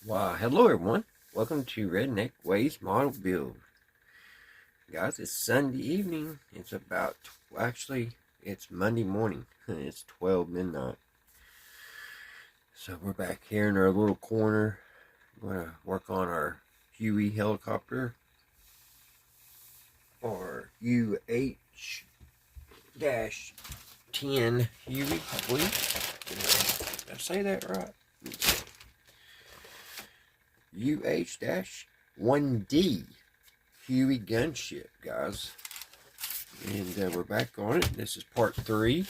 Why, hello everyone. Welcome to Redneck Ways Model Build. Guys, it's Sunday evening. It's about, it's Monday morning. It's 12 midnight. So we're back here in our little corner. We're going to work on our Huey helicopter. Or UH-10 Huey, I believe. Did I say that right? UH-1D Huey Gunship, guys. And we're back on it. This is part 3.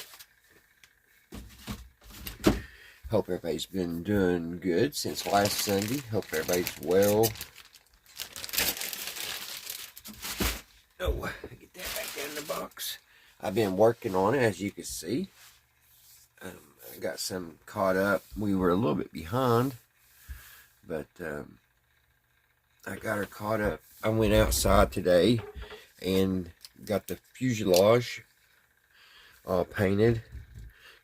Hope everybody's been doing good since last Sunday. Hope everybody's well. Oh, get that back down in the box. I've been working on it, as you can see. I got some caught up. We were a little bit behind, but I got her caught up. I went outside today and got the fuselage all painted.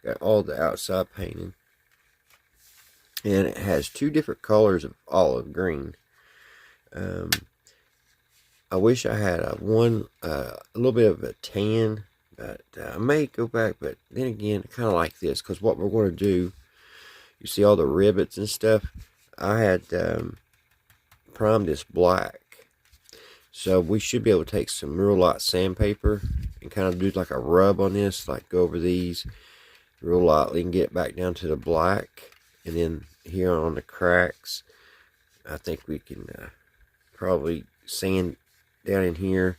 Got all the outside painted. And it has 2 different colors of olive green. I wish I had a little bit of a tan, but I may go back. But then again, kind of like this, because what we're going to do, you see all the rivets and stuff. I had primed this black, so we should be able to take some real light sandpaper and kind of do like a rub on this, like go over these real lightly and get back down to the black. And then here on the cracks, I think we can probably sand down in here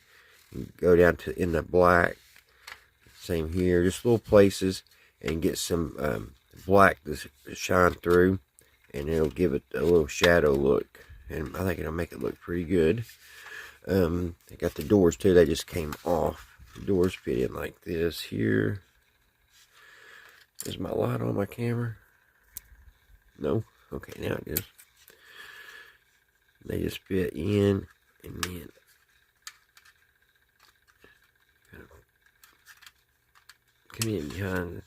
and go down to in the black. Same here, just little places, and get some black to shine through, and it'll give it a little shadow look, and I think it'll make it look pretty good. I got the doors too. They just came off. The doors fit in like this here. Is my light on my camera? No? Okay, now it is. They just fit in, and then come in behind,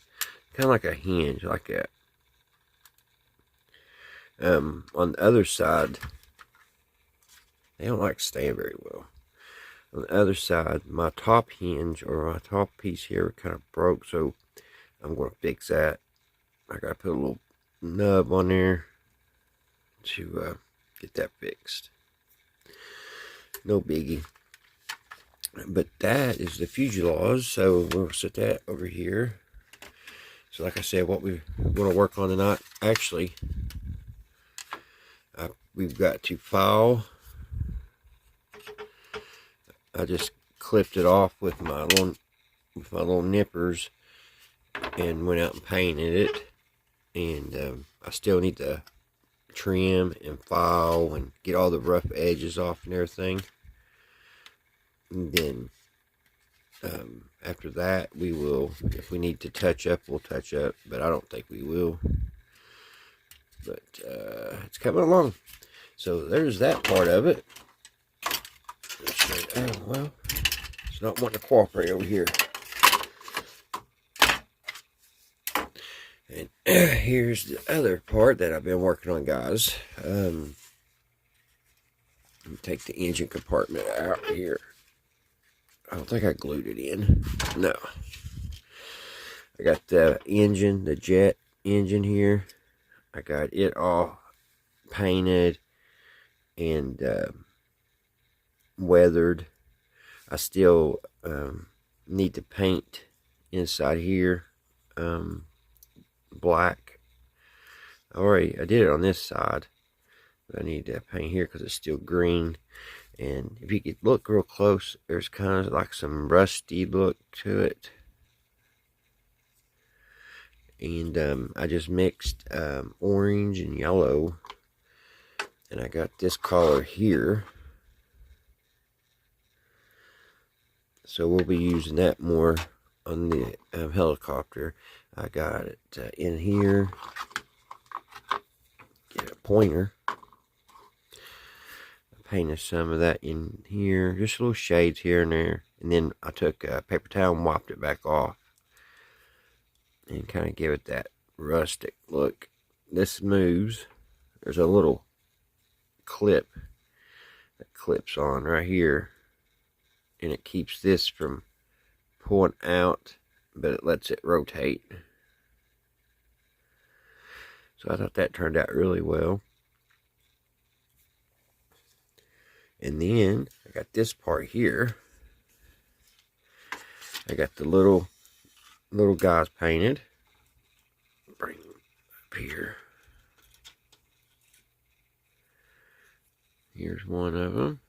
kind of like a hinge, like that. On the other side, they don't like staying very well. On the other side, my top hinge, or my top piece here, kind of broke, so I'm going to fix that. I got to put a little nub on there to get that fixed. No biggie. But that is the fuselage, so we'll set that over here. So like I said, what we want to work on tonight, actually, we've got to file. I just clipped it off with my little nippers and went out and painted it. And I still need to trim and file and get all the rough edges off and everything. And then after that, we will, if we need to touch up, we'll touch up, but I don't think we will. But it's coming along. So there's that part of it. Oh, well, it's not wanting to cooperate over here. And here's the other part that I've been working on, guys. Let me take the engine compartment out here. I don't think I glued it in. No. I got the engine, the jet engine here. I got it all painted and weathered. I still need to paint inside here black. I did it on this side, but I need to paint here because it's still green. And if you could look real close, there's kind of like some rusty look to it. And I just mixed orange and yellow. And I got this color here. So we'll be using that more on the helicopter. I got it in here. Get a pointer. Painted some of that in here, just little shades here and there, and then I took a paper towel and wiped it back off and kind of give it that rustic look. This moves. There's a little clip that clips on right here, and it keeps this from pulling out, but it lets it rotate. So I thought that turned out really well. And then I got this part here. I got the little guys painted. Bring them up here. Here's one of them.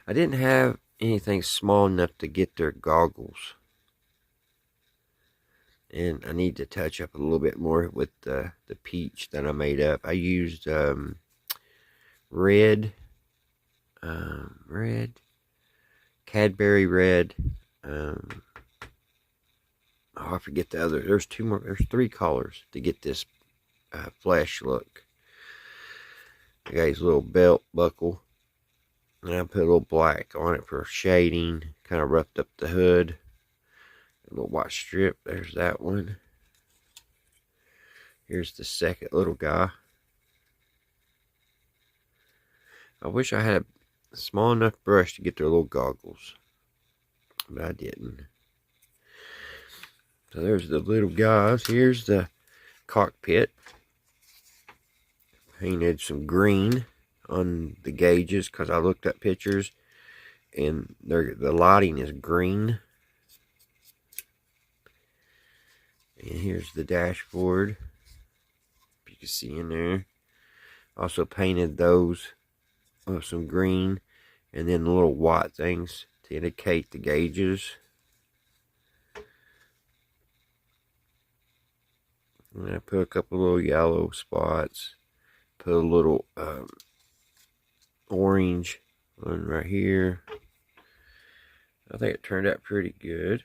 I didn't have anything small enough to get their goggles. And I need to touch up a little bit more with the peach that I made up. I used Cadbury red. I forget the other. There's two more. There's 3 colors to get this flesh look. I got his little belt buckle, and I put a little black on it for shading. Kind of roughed up the hood. A little white strip. There's that one. Here's the second little guy. I wish I had a small enough brush to get their little goggles, but I didn't. So there's the little guys. Here's the cockpit. Painted some green on the gauges because I looked at pictures and the lighting is green. And here's the dashboard. You can see in there. Also painted those with some green, and then the little white things to indicate the gauges. And I put a couple little yellow spots. Put a little orange one right here. I think it turned out pretty good.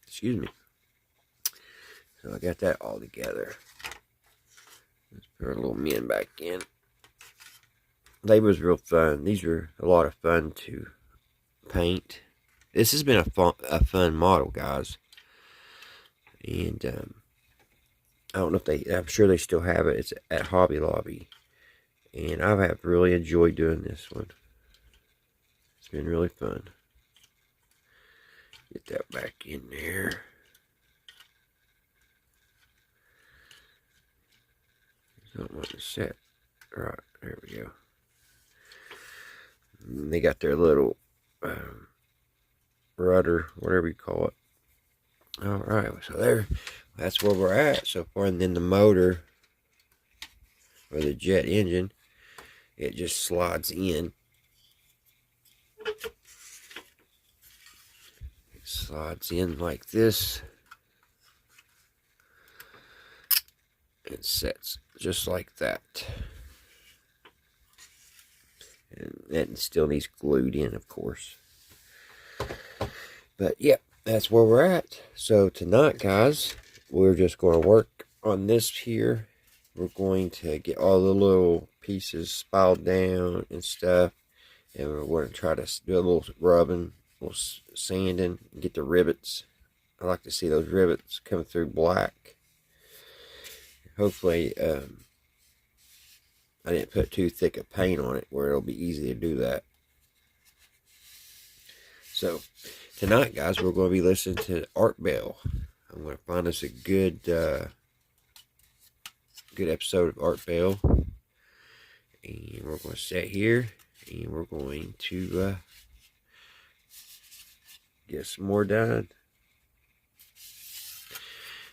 Excuse me. So I got that all together. Let's put our little men back in. They was real fun. These were a lot of fun to paint. This has been a fun model, guys. And I don't know if I'm sure they still have it. It's at Hobby Lobby. And I have really enjoyed doing this one. It's been really fun. Get that back in there. I don't want to set. Right, there we go. And they got their little rudder, whatever you call it. Alright, so that's where we're at so far. And then the motor, or the jet engine, it just slides in. It slides in like this. It sets just like that. And that still needs glued in, of course. But yeah, that's where we're at. So tonight, guys, we're just going to work on this here. We're going to get all the little pieces filed down and stuff. And we're going to try to do a little rubbing, a little sanding, get the rivets. I like to see those rivets come through black. Hopefully, I didn't put too thick of paint on it where it'll be easy to do that. So, tonight, guys, we're going to be listening to Art Bell. I'm going to find us a good episode of Art Bell. And we're going to sit here and we're going to get some more done.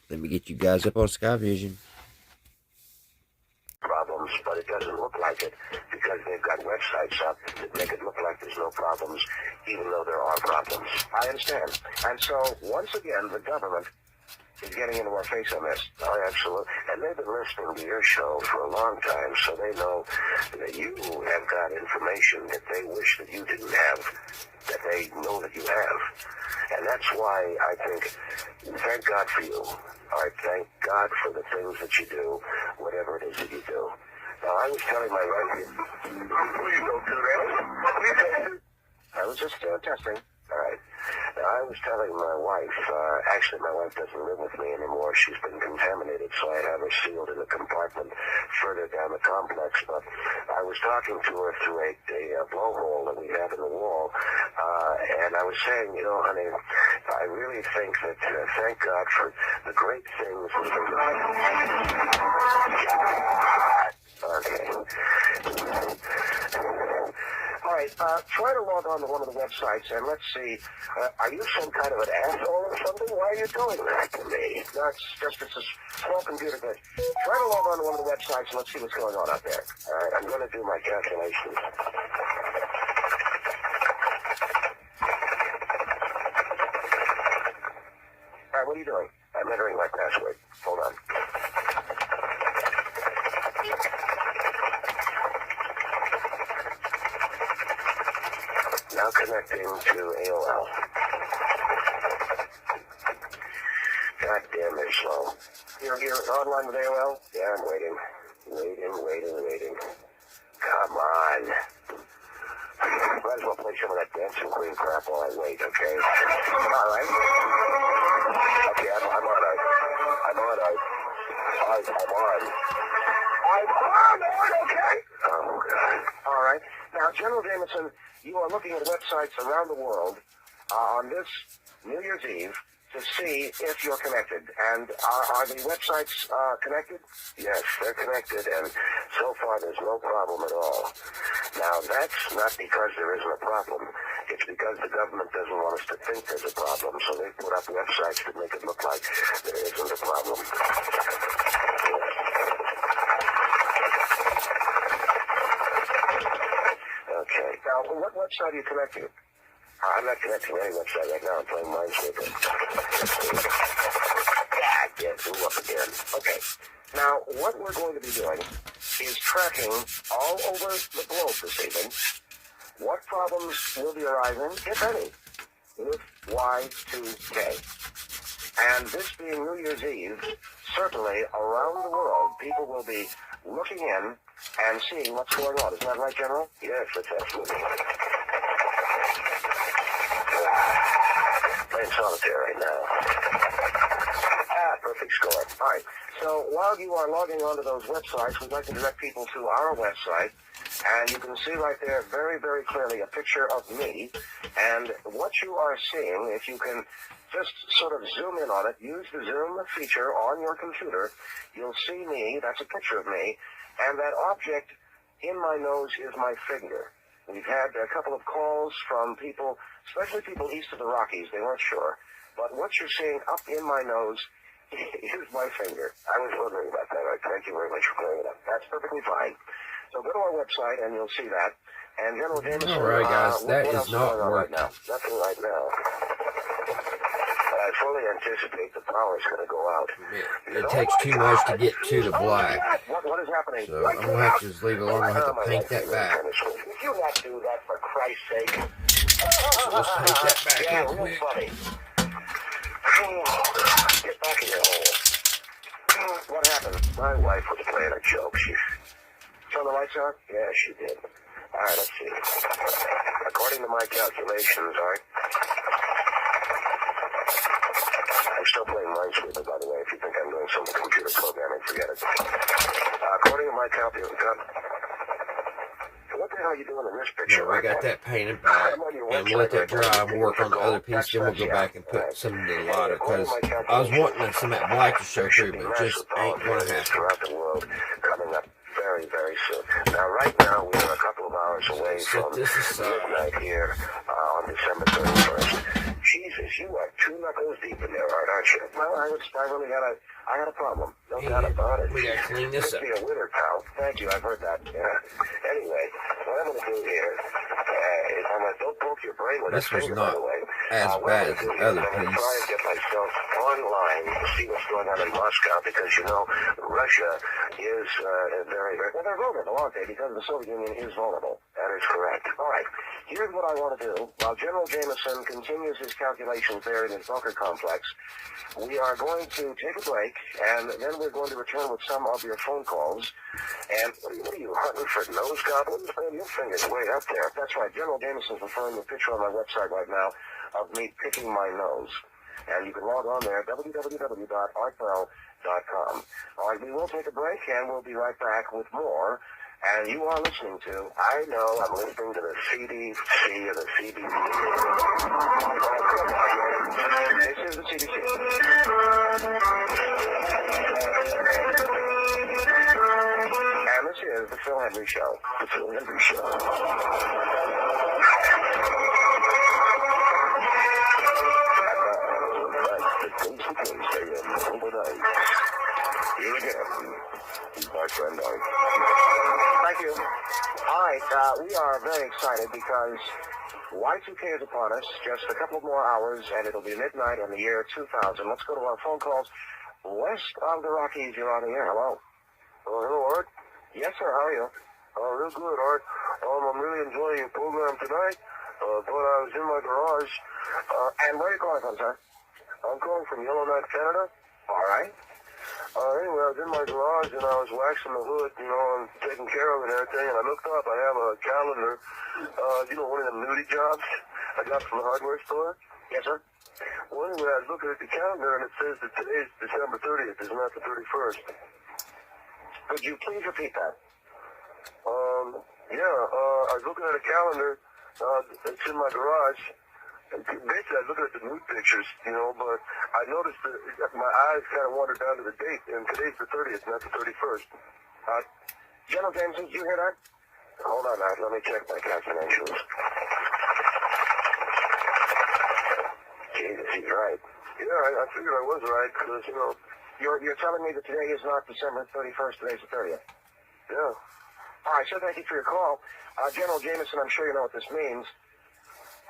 Let me get you guys up on Sky Vision. But it doesn't look like it because they've got websites up that make it look like there's no problems, even though there are problems. I understand. And so, once again, the government is getting into our face on this. Oh, absolutely. And they've been listening to your show for a long time, so they know that you have got information that they wish that you didn't have, that they know that you have. And that's why I think, thank God for you. I thank God for the things that you do, whatever it is that you do. Now, I was telling my wife... Please don't do that. Please don't do... I was just testing. All right. Now, I was telling my wife, actually, my wife doesn't live with me anymore. She's been contaminated, so I have her sealed in a compartment further down the complex. But I was talking to her through a blowhole that we have in the wall, and I was saying, you know, honey, I really think that, thank God for the great things. Okay. All right, try to log on to one of the websites, and let's see, are you some kind of an asshole or something? Why are you doing that to me? No, it's a small computer glitch. Try to log on to one of the websites, and let's see what's going on out there. All right, I'm going to do my calculations. All right, what are you doing? I'm entering my password. Hold on. Now connecting to AOL. God damn, they're slow. You're online with AOL? Yeah, I'm waiting. Waiting. Come on. Might as well play some of that Dancing Queen crap while I wait, okay? All right. Okay, I'm on. Okay? Oh, God. All right. Now, General Jameson, you are looking at websites around the world on this New Year's Eve to see if you're connected. And are the websites connected? Yes, they're connected, and so far there's no problem at all. Now, that's not because there isn't a problem. It's because the government doesn't want us to think there's a problem, so they put up websites that make it look like there isn't a problem. Okay. Now, what website are you connected to? I'm not connecting to any website right now. I'm playing Minesweeper. God, damn, blew up again. Okay. Now, what we're going to be doing is tracking all over the globe this evening what problems will be arising, if any, with Y2K. And this being New Year's Eve, certainly around the world, people will be looking in and seeing what's going on. Isn't that right, General? Yes, that's absolutely right. Playing solitaire right now. Perfect score. All right. So while you are logging onto those websites, we'd like to direct people to our website. And you can see right there very, very clearly a picture of me. And what you are seeing, if you can just sort of zoom in on it, use the zoom feature on your computer, you'll see me. That's a picture of me. And that object in my nose is my finger. We've had a couple of calls from people, especially people east of the Rockies. They weren't sure. But what you're seeing up in my nose is my finger. I was wondering about that. Thank you very much for clearing it up. That's perfectly fine. So go to our website and you'll see that. And General Jameson, all right, guys, that what is not working right now? Nothing right now. But I fully anticipate the power's going to go out. It takes too much to get to the black. What is happening? So I'm going to have to just leave it alone. I'll have to paint that back. If you not do that, for Christ's sake. So let's paint that back real quick. Funny. Get back in your hole. What happened? My wife was playing a joke. She turned the lights on? Yeah, she did. All right, let's see. According to my calculations, all right. I'm still playing Minesweeper, by the way. If you think I'm doing some computer programming, forget it. According to my calculations, what the hell are you doing in this picture? No, I got that painted back, and we'll let that dry, and we'll work on the other piece, then we'll go back and put some of the lighter, because I was wanting some of that black to show through, but it just ain't going to happen. Throughout the world, coming up very, very soon. Now, right now, we're a couple of hours away from midnight here on December 31st. Jesus, you are 2 knuckles deep in there, aren't you? Well, I really had a problem. No doubt about it. We gotta clean this up. Could be a winner, pal. Thank you, I've heard that. Yeah. Anyway, what I'm going to do here is I'm going to don't poke your brain with this a finger, by the way. As bad as the other I'm going to piece. try and get myself on online to see what's going on in Moscow, because you know Russia is very, very, well, they're vulnerable, aren't they? Because the Soviet Union is vulnerable. That is correct. All right. Here's what I want to do. While General Jameson continues his calculations there in his bunker complex, we are going to take a break, and then we're going to return with some of your phone calls. And what are you hunting for nose goblins? Man, your finger's way up there. That's right. General Jameson's referring to a picture on my website right now of me picking my nose. And you can log on there, www.artbell.com. All right, we will take a break, and we'll be right back with more. And you are listening to, I know I'm listening to the CDC or the CDC. This is the CDC. And this is the Phil Henry Show. The Phil Henry Show. Here again, my friend. Thank you. All right, we are very excited because Y2K is upon us. Just a couple more hours, and it'll be midnight in the year 2000. Let's go to our phone calls. West of the Rockies, you're on the air. Hello. Oh, hello, Art. Yes, sir. How are you? Real good, Art. I'm really enjoying your program tonight, but I was in my garage. And where are you calling from, sir? I'm calling from Yellowknife, Canada. All right. Anyway, I was in my garage and I was waxing the hood, you know, and taking care of it and everything, and I looked up, I have a calendar, one of them nudie jobs I got from the hardware store. Yes, sir. Well, anyway, I was looking at the calendar and it says that today's December 30th, it's not the 31st. Could you please repeat that? I was looking at a calendar, it's in my garage. Basically, I was looking at the nude pictures, you know, but I noticed that my eyes kind of wandered down to the date, and today's the 30th, not the 31st. General Jameson, did you hear that? Hold on, let me check my calculations. Jesus, he's right. Yeah, I figured I was right, because, you know... You're telling me that today is not December 31st, today's the 30th? Yeah. All right, so thank you for your call. General Jameson, I'm sure you know what this means.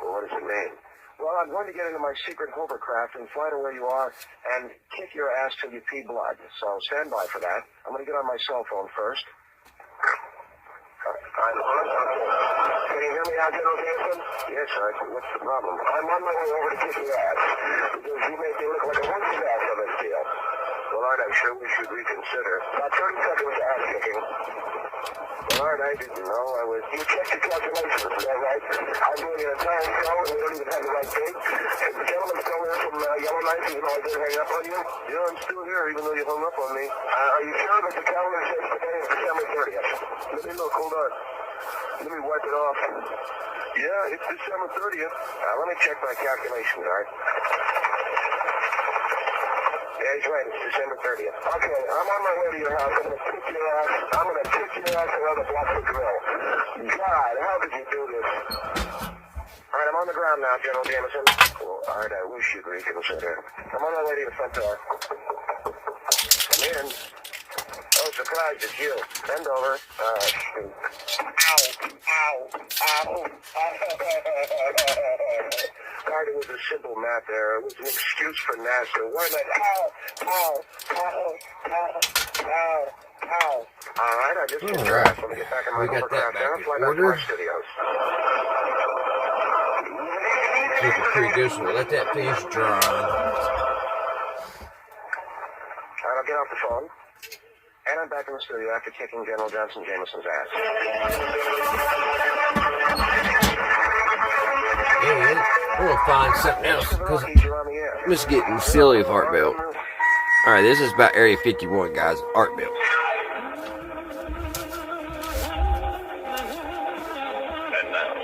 Well, what does it mean? Well, I'm going to get into my secret hovercraft and fly to where you are and kick your ass till you pee blood. So stand by for that. I'm going to get on my cell phone first. Can you hear me now, General Jameson? Yes, sir. What's the problem? I'm on my way over to kick your ass. Because you make me look like a monkey ass on this deal. Well, Art, I'm sure we should reconsider. About 30 seconds ass kicking. Well, Art, I didn't know. You checked your calculations, is that right? I'm doing an entire show and we don't even have the right date. Is the gentleman still there from Yellowknife, even though I didn't hang up on you? Yeah, I'm still here, even though you hung up on me. Are you sure that the calendar says today is December 30th? Let me look, hold on. Let me wipe it off. Yeah, it's December 30th. Let me check my calculations, Art. Yeah, he's right. It's December 30th. Okay, I'm on my way to your house. I'm going to kick your ass. I'm going to kick your ass around the block of the grill. God, how did you do this? All right, I'm on the ground now, General Jameson. Well, Art, I wish you'd reconsider. I'm on my way to your front door. Come in. Oh, surprise, it's you. Bend over. Shoot. Ow. Art, it was a simple math error. It was an excuse for NASA. Why not? Ow. All right, I just All right. Let me get back in my We got hovercraft that now. back Fly in back to order. our studios. Looking pretty good, so we'll let that finish drying. All right, I'll get off the phone. And I'm back in the studio after kicking General Johnson Jameson's ass. And we're going to find something else, because You're on the air. I'm just getting silly with Art Belt. Alright, this is about Area 51, guys. Art Belt. And now,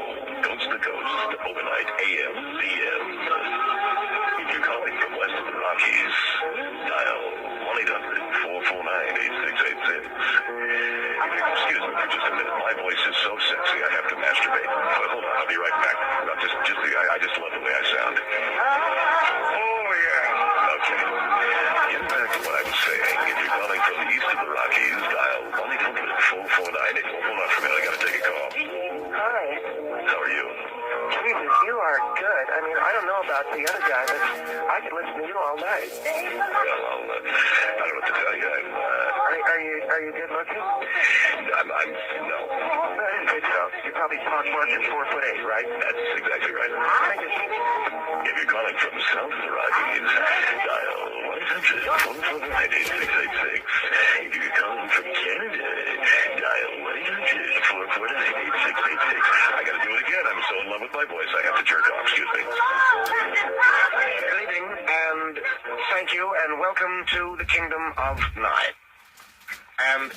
coast to coast, overnight AM, PM. If you're calling from west of the Rockies, dial 1-800-449-8686. Excuse me for just a minute. My voice is so sexy I have to masturbate. But hold on, I'll be right back. I just love the way I sound. Oh, yeah. Okay. Getting back to what I was saying, if you're calling from the east of the Rockies, Well, I don't know what to tell you. Are you good looking? No. That is good, though. You're probably smart marking 4'8", right? That's exactly right. If you're calling from south of the Rockies, dial 1-800-449-8686. If you're calling from Canada, dial 1-800-449-8686. I gotta do it again. I'm so in love with my voice, I have to jerk off. Excuse me. Good evening, and thank you, and welcome to the Kingdom of Nye. And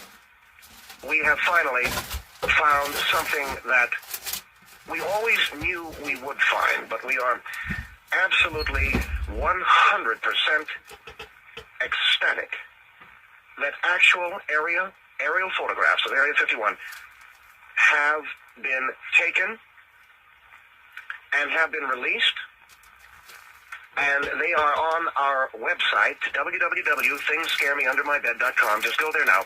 we have finally found something that we always knew we would find, but we are absolutely 100% ecstatic that actual aerial photographs of Area 51 have been taken and have been released, and they are on our website, www.thingscaremeundermybed.com. Just go there now,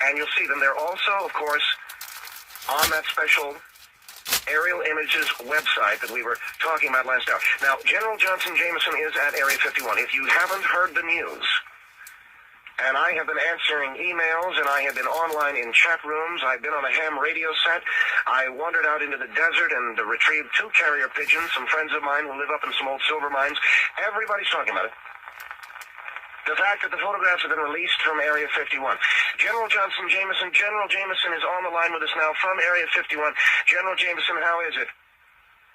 and you'll see them. They're also, of course, on that special aerial images website that we were talking about last hour. Now, General Johnson Jameson is at Area 51. If you haven't heard the news, and I have been answering emails, and I have been online in chat rooms, I've been on a ham radio set, I wandered out into the desert and retrieved 2 carrier pigeons, some friends of mine who live up in some old silver mines. Everybody's talking about it. The fact that the photographs have been released from Area 51. General Johnson Jameson is on the line with us now from Area 51. General Jameson, how is it?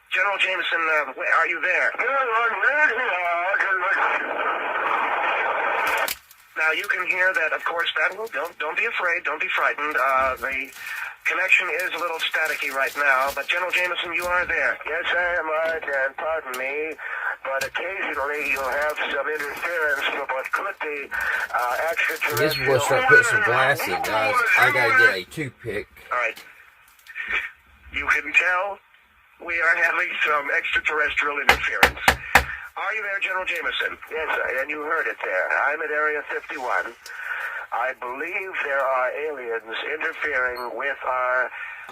General Jameson, are you there? Now, you can hear that, of course, that will, don't be afraid, don't be frightened. The connection is a little staticky right now, but General Jameson, you are there. Yes, I am, Art, and pardon me, but occasionally you'll have some interference from what could be extraterrestrial. This is where I start putting some glass in, guys. I gotta get a toothpick. All right. You can tell we are having some extraterrestrial interference. Are you there, General Jameson? Yes, and you heard it there. I'm at Area 51. I believe there are aliens interfering with our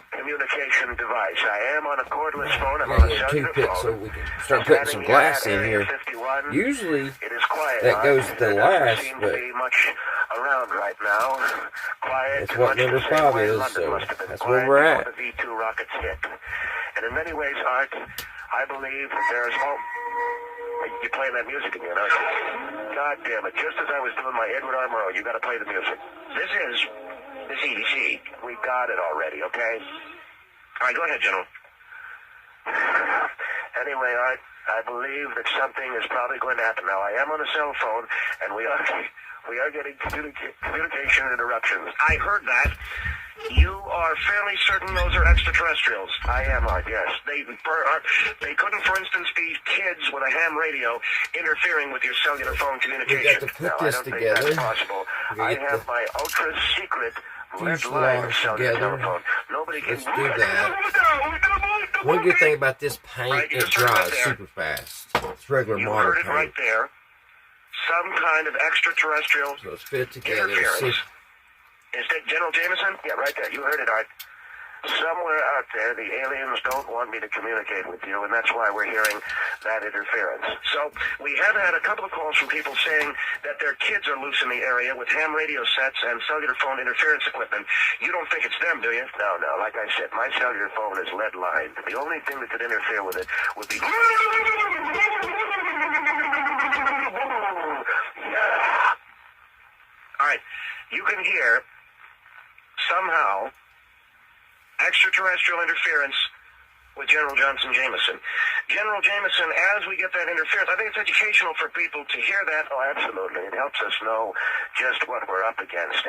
communication device. I am on a cordless phone. I'm on a cellular toothpick phone. so we can start putting some glass in here. 51. Usually It is quiet. that goes to There last, doesn't seem but to be much around right now. Quiet. that's what much number the same 5 way is, London so must have been that's quiet where we're at. before the V2 rockets hit. And in many ways, Art, I believe that there's You're playing that music again, aren't you? God damn it. Just as I was doing my Edward R. Murrow, you got to play the music. This is the CDC. We got it already, okay? All right, go ahead, General. Anyway, I believe that something is probably going to happen. Now, I am on a cell phone, and we are getting communication interruptions. I heard that. You are fairly certain those are extraterrestrials. I am, Art, yes. They couldn't, for instance, be kids with a ham radio interfering with your cellular phone We communication. got to put No, I this don't think together. that's possible. I have my ultra-secret lead-line cellular telephone. Nobody can... Let's do that. One good thing about this paint, it dries super fast. It's regular You modern heard it paint. right there. Some kind of extraterrestrial So let's fit it together. interference. Is that General Jameson? Yeah, right there. You heard it, Art. Somewhere out there, the aliens don't want me to communicate with you, and that's why we're hearing that interference. So we have had a couple of calls from people saying that their kids are loose in the area with ham radio sets and cellular phone interference equipment. You don't think it's them, do you? No. Like I said, my cellular phone is lead-lined. The only thing that could interfere with it would be... All right. You can hear somehow extraterrestrial interference with General Johnson Jameson. General Jameson, as we get that interference, I think it's educational for people to hear that. Oh, absolutely. It helps us know just what we're up against.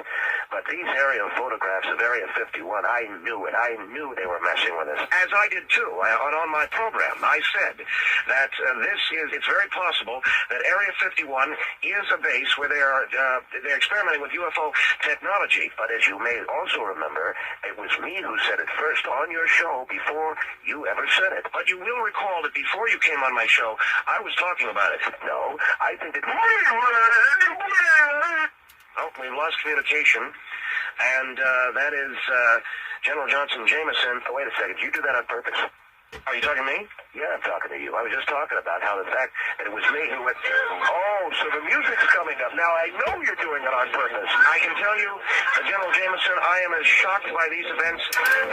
But these aerial photographs of Area 51, I knew it. I knew they were messing with us. As I did too, on my program. I said that it's very possible that Area 51 is a base where they're experimenting with UFO technology. But as you may also remember, it was me who said it first on your show before you ever said it. But you will recall that before you came on my show, I was talking about it. No, I think that... Oh, we've lost communication, and that is General Johnson Jameson. Oh, wait a second. You do that on purpose? Are you talking to me? Yeah, I'm talking to you. I was just talking about how the fact that it was me who went... Oh, so the music's coming up. Now, I know you're doing it on purpose. I can tell you, General Jameson, I am as shocked by these events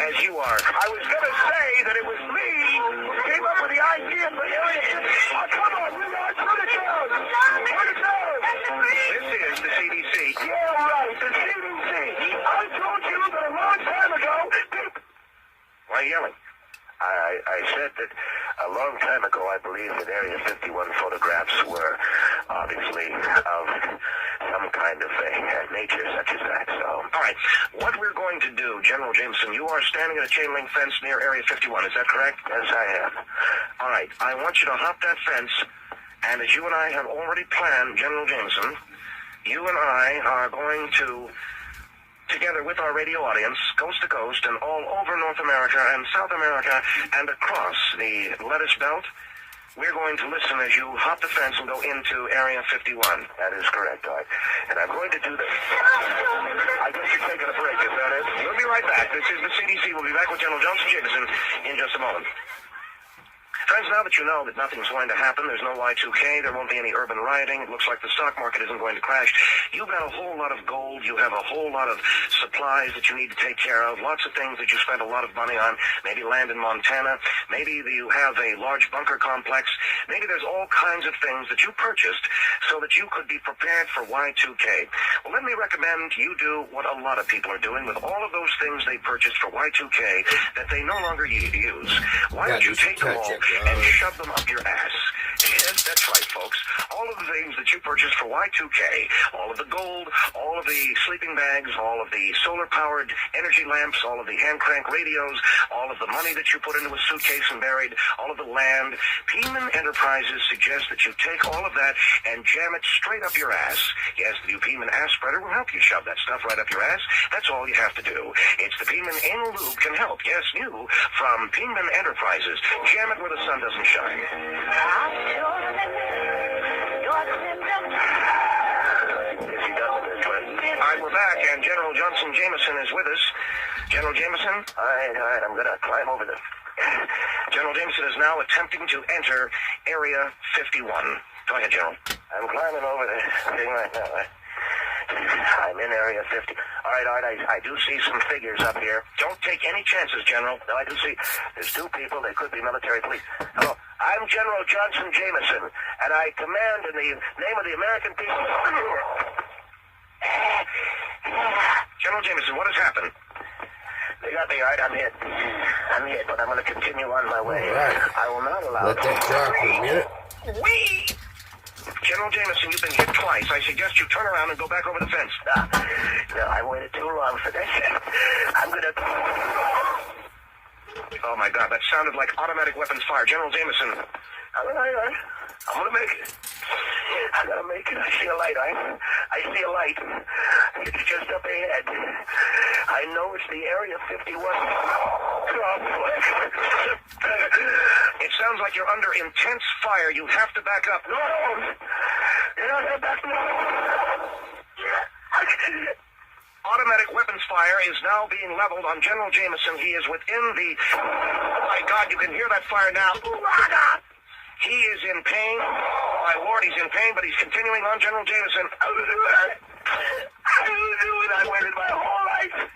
as you are. I was going to say that it was me who came up with the idea for the area. Oh, come on, we are. Turn it down. Turn it down. This is the CDC. Yeah, right, the CDC. I told you that a long time ago... Why are you yelling? I said that a long time ago, I believe that Area 51 photographs were obviously of some kind of a nature such as that, so... All right, what we're going to do, General Jameson, you are standing at a chain link fence near Area 51, is that correct? Yes, I am. All right, I want you to hop that fence, and as you and I have already planned, General Jameson, you and I are going to... together with our radio audience, coast to coast, and all over North America and South America and across the lettuce belt, we're going to listen as you hop the fence and go into Area 51. That is correct, Art. And I'm going to do this. I guess you're taking a break, is that it? We'll be right back. This is the CDC. We'll be back with General Johnson Jameson in just a moment. Friends, now that you know that nothing's going to happen, there's no Y2K, there won't be any urban rioting, it looks like the stock market isn't going to crash, you've got a whole lot of gold, you have a whole lot of supplies that you need to take care of, lots of things that you spent a lot of money on, maybe land in Montana, maybe you have a large bunker complex, maybe there's all kinds of things that you purchased so that you could be prepared for Y2K. Well, let me recommend you do what a lot of people are doing with all of those things they purchased for Y2K that they no longer need to use. Why don't you take them all and shove them up your ass? Yes, that's right, folks. All of the things that you purchased for Y2K, all of the gold, all of the sleeping bags, all of the solar-powered energy lamps, all of the hand-crank radios, all of the money that you put into a suitcase and buried, all of the land, Pieman Enterprises suggests that you take all of that and jam it straight up your ass. Yes, the new Pieman ass spreader will help you shove that stuff right up your ass. That's all you have to do. It's the Pieman Anal Lube can help. Yes, new from Pieman Enterprises. Jam it where the sun doesn't shine. All right, we're back, and General Johnson Jameson is with us. General Jameson? All right, I'm going to climb over the... General Jameson is now attempting to enter Area 51. Go ahead, General. I'm climbing over the thing right now. I'm in Area 50. All right, Art, I do see some figures up here. Don't take any chances, General. No, I do see. There's two people. They could be military police. Hello. I'm General Johnson Jameson, and I command in the name of the American people. General Jameson, what has happened? They got me, Art. I'm hit, but I'm going to continue on my way. All right. I will not allow... Let that dry for a minute. General Jameson, you've been hit twice. I suggest you turn around and go back over the fence. No, I waited too long for this. I'm going to... Oh, my God, that sounded like automatic weapons fire. General Jameson. I'm going to make it. I gotta make it. I see a light. I see a light. It's just up ahead. I know it's the Area 51 complex. It sounds like you're under intense fire. You have to back up. No. You're not gonna back me up. I can see it. Automatic weapons fire is now being leveled on General Jameson. He is within the... Oh, my God, you can hear that fire now. He is in pain. Oh, my Lord, he's in pain, but he's continuing on, General Jameson. I will do it. I waited my whole life.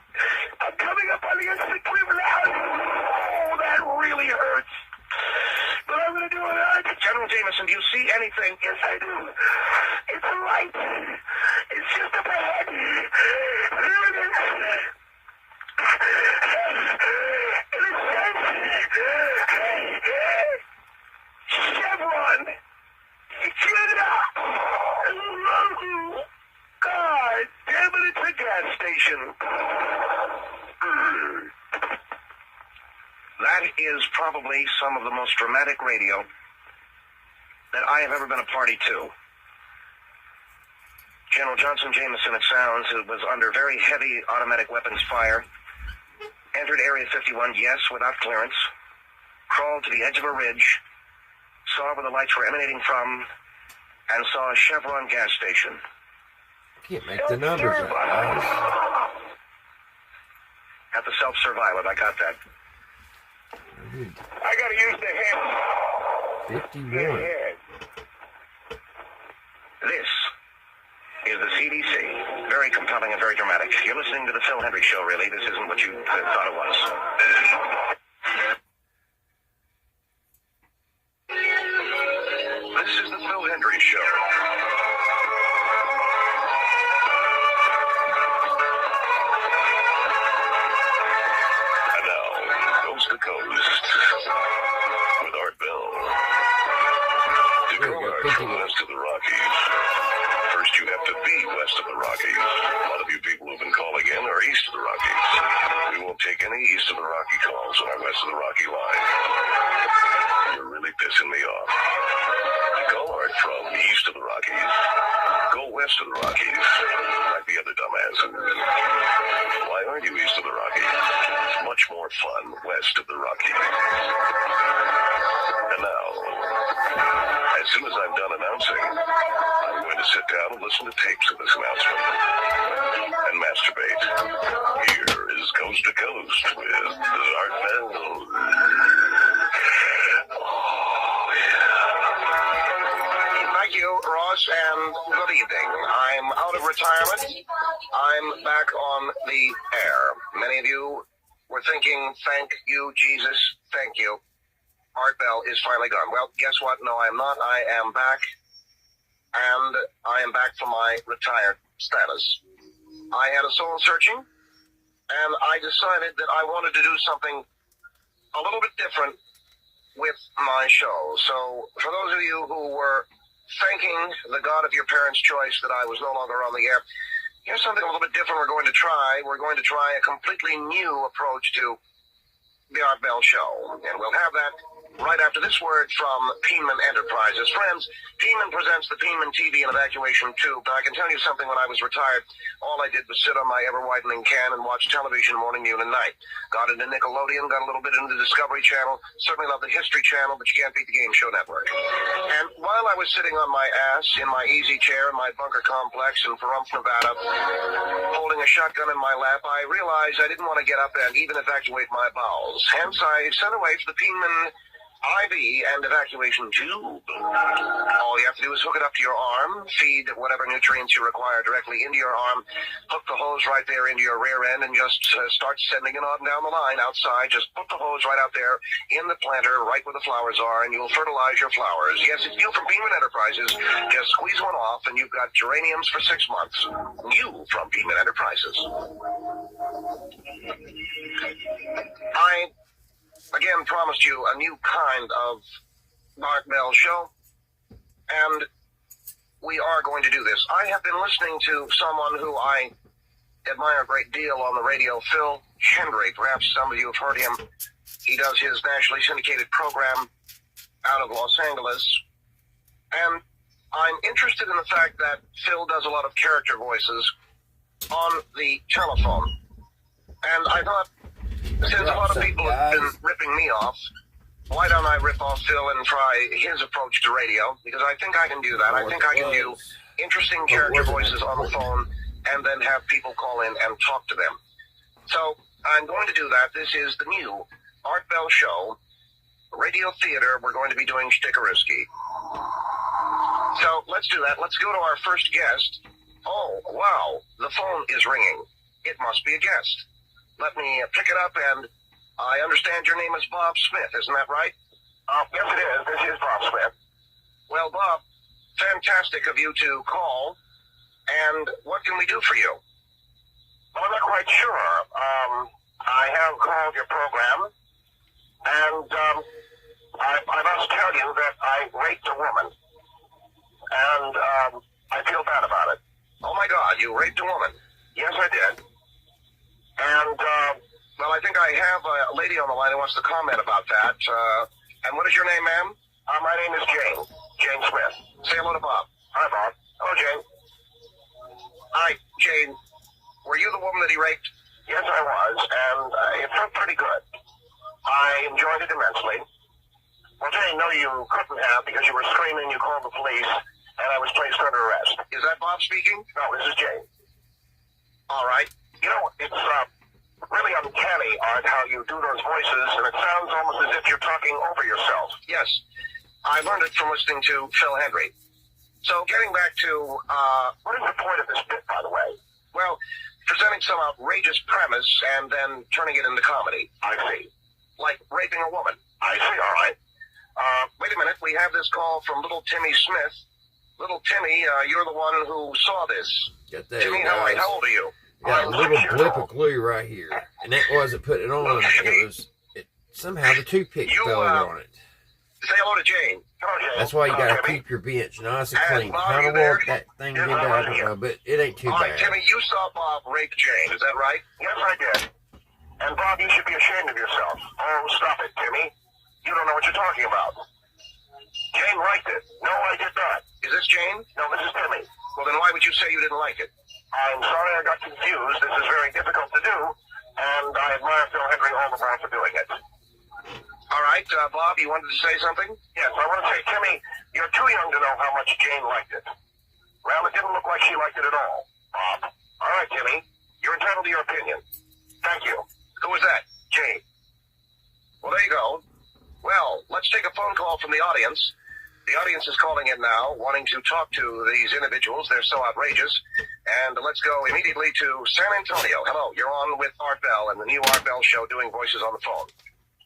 I'm coming up on the edge of the cliff now. Oh, that really hurts. But I'm going to do it. General Jameson, do you see anything? Yes, I do. It's a light. It's just up ahead. There it is. And it says... Chevron! God damn it, it's a gas station. That is probably some of the most dramatic radio that I have ever been a party to. General Johnson Jameson, it sounds, was under very heavy automatic weapons fire. Entered Area 51, yes, without clearance. Crawled to the edge of a ridge. Saw where the lights were emanating from, and saw a Chevron gas station. Can't make the numbers out, guys. Have to self-survive it, I got that. I gotta use the head. 51. Head. This is the CDC. Very compelling and very dramatic. You're listening to the Phil Hendry Show, really. This isn't what you thought it was. This is the Phil Hendry Show. And now, Coast to Coast with Art Bell. To go west of the Rockies. First, you have to be west of the Rockies. A lot of you people who've been calling in are east of the Rockies. We won't take any east of the Rocky calls on our west of the Rocky line. You're really pissing me off. Call Art from east of the Rockies. Go west of the Rockies, like the other dumbasses. Why aren't you east of the Rockies? It's much more fun west of the Rockies. And now, as soon as I'm done announcing, I'm going to sit down and listen to tapes of this announcement and masturbate. Here is Coast to Coast with Art Bell. Oh, yeah. Thank you, Ross, and good evening. I'm out of retirement. I'm back on the air. Many of you were thinking, thank you, Jesus, thank you. Art Bell is finally gone. Well, guess what? No, I am not. I am back, and I am back from my retired status. I had a soul searching, and I decided that I wanted to do something a little bit different with my show. So, for those of you who were thanking the God of your parents' choice that I was no longer on the air, here's something a little bit different we're going to try. We're going to try a completely new approach to the Art Bell Show, and we'll have that right after this word from Peenman Enterprises. Friends, Peenman presents the Peenman TV and Evacuation Tube. Now, I can tell you something, when I was retired, all I did was sit on my ever-widening can and watch television morning, noon, and night. Got into Nickelodeon, got a little bit into the Discovery Channel, certainly love the History Channel, but you can't beat the Game Show Network. And while I was sitting on my ass in my easy chair in my bunker complex in Pahrump, Nevada, holding a shotgun in my lap, I realized I didn't want to get up and even evacuate my bowels. Hence, I sent away for the Peenman IV and evacuation tube. All you have to do is hook it up to your arm, feed whatever nutrients you require directly into your arm, hook the hose right there into your rear end, and just start sending it on down the line outside. Just put the hose right out there in the planter, right where the flowers are, and you'll fertilize your flowers. Yes, it's you from Peenman Enterprises. Just squeeze one off, and you've got geraniums for 6 months. You from Peenman Enterprises. I again promised you a new kind of Art Bell Show, and we are going to do this. I have been listening to someone who I admire a great deal on the radio, Phil Hendry. Perhaps some of you have heard him. He does his nationally syndicated program out of Los Angeles, and I'm interested in the fact that Phil does a lot of character voices on the telephone, and I thought, since a lot of people have been ripping me off, why don't I rip off Phil and try his approach to radio? Because I think I can do that. I think I can do interesting character voices on the phone and then have people call in and talk to them. So I'm going to do that. This is the new Art Bell Show, radio theater. We're going to be doing Stickerisky. So let's do that. Let's go to our first guest. Oh, wow, the phone is ringing. It must be a guest. Let me pick it up, and I understand your name is Bob Smith, isn't that right? Yes, it is. This is Bob Smith. Well, Bob, fantastic of you to call, and what can we do for you? Well, I'm not quite sure. I have called your program, and I must tell you that I raped a woman, and I feel bad about it. Oh, my God, you raped a woman? Yes, I did. And, well, I think I have a lady on the line who wants to comment about that. And what is your name, ma'am? My name is Jane. Jane Smith. Say hello to Bob. Hi, Bob. Hello, Jane. Hi, Jane. Were you the woman that he raped? Yes, I was, and it felt pretty good. I enjoyed it immensely. Well, Jane, no, you couldn't have, because you were screaming, you called the police, and I was placed under arrest. Is that Bob speaking? No, this is Jane. All right. You know, it's really uncanny, Art, how you do those voices, and it sounds almost as if you're talking over yourself. Yes, I learned it from listening to Phil Hendry. So getting back to, What is the point of this bit, by the way? well, presenting some outrageous premise and then turning it into comedy. I see. Like raping a woman. I see, all right. Wait a minute, we have this call from little Timmy Smith. Little Timmy, you're the one who saw this. Got that, Timmy, how old are you? Got a little blip of glue right here, and that wasn't putting it on. It somehow the toothpick fell on it. Say hello to Jane. Hello, Jane. That's why you gotta Timmy. keep your bench nice and And clean. Bob, Kind you of there? want that thing Yes, in I'm there, right here. but it ain't too All right, bad. Timmy, you saw Bob rape Jane, is that right? Yes, I did. And Bob, you should be ashamed of yourself. Oh, stop it, Timmy. You don't know what you're talking about. Jane liked it. No, I did not. Is this Jane? No, this is Timmy. Well, then why would you say you didn't like it? I'm sorry I got confused. This is very difficult to do, and I admire Phil Hendry all the more for doing it. All right, Bob, you wanted to say something? Yes, I want to say, Timmy, you're too young to know how much Jane liked it. Well, it didn't look like she liked it at all, Bob. All right, Timmy, you're entitled to your opinion. Thank you. Who was that? Jane. Well, there you go. Well, let's take a phone call from the audience. The audience is calling in now, wanting to talk to these individuals. They're so outrageous. And let's go immediately to San Antonio. Hello, you're on with Art Bell and the new Art Bell Show doing voices on the phone.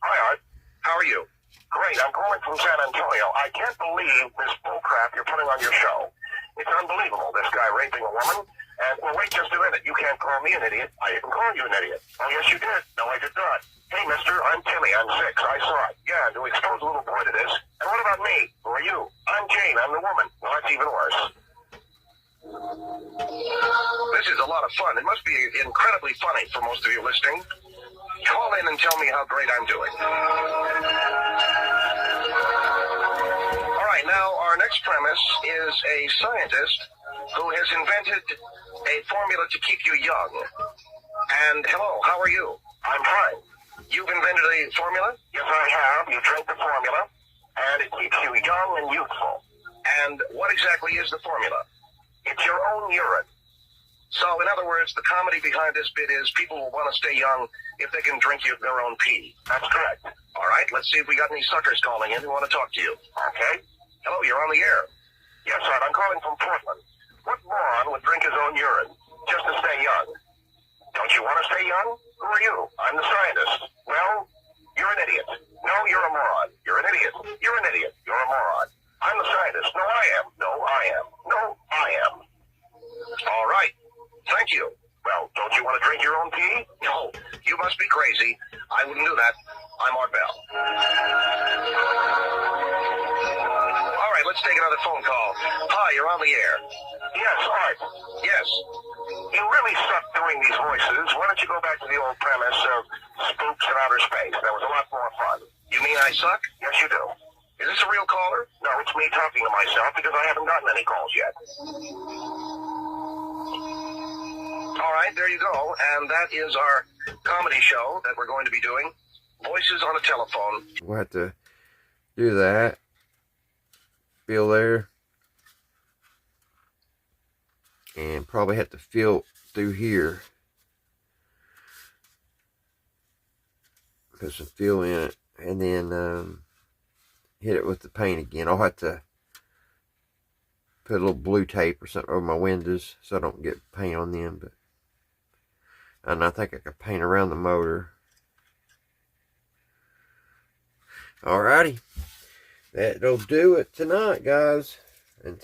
Hi, Art. How are you? Great, I'm calling from San Antonio. I can't believe this bullcrap you're putting on your show. It's unbelievable, this guy raping a woman. And, well, wait just a minute. You can't call me an idiot. I didn't call you an idiot. Oh, yes, you did. No, I did not. Hey, mister, I'm Timmy. I'm 6. I saw it. Yeah, to expose a little boy to this. And what about me? Who are you? I'm Jane. I'm the woman. Well, that's even worse. This is a lot of fun. It must be incredibly funny for most of you listening. Call in and tell me how great I'm doing. All right, now our next premise is a scientist who has invented a formula to keep you young. And hello, how are you? I'm fine. You've invented a formula? Yes, I have. You drink the formula, and it keeps you young and youthful. And what exactly is the formula? It's your own urine. So, in other words, the comedy behind this bit is people will want to stay young if they can drink their own pee. That's correct. All right, let's see if we got any suckers calling in who want to talk to you. Okay? Hello, you're on the air. Yes, sir. I'm calling from Portland. What moron would drink his own urine just to stay young? Don't you want to stay young? Who are you? I'm the scientist. Well, you're an idiot. No, you're a moron. You're an idiot. You're an idiot. You're a moron. I'm the scientist. No, I am. No, I am. No, I am. All right. Thank you. Well, don't you want to drink your own pee? No, you must be crazy. I wouldn't do that. I'm Art Bell. All right, let's take another phone call. Hi, you're on the air. Yes, Art. Yes. You really suck doing these voices. Why don't you go back to the old premise of spooks in outer space? That was a lot more fun. You mean I suck? Yes, you do. Is this a real caller? No, it's me talking to myself because I haven't gotten any calls yet. All right, there you go. And that is our comedy show that we're going to be doing. Voices on a telephone. We'll have to do that. Feel there. And probably have to feel through here. Put some feel in it. And then hit it with the paint again. I'll have to put a little blue tape or something over my windows so I don't get paint on them. But and I think I could paint around the motor. Alrighty. That'll do it tonight, guys. Until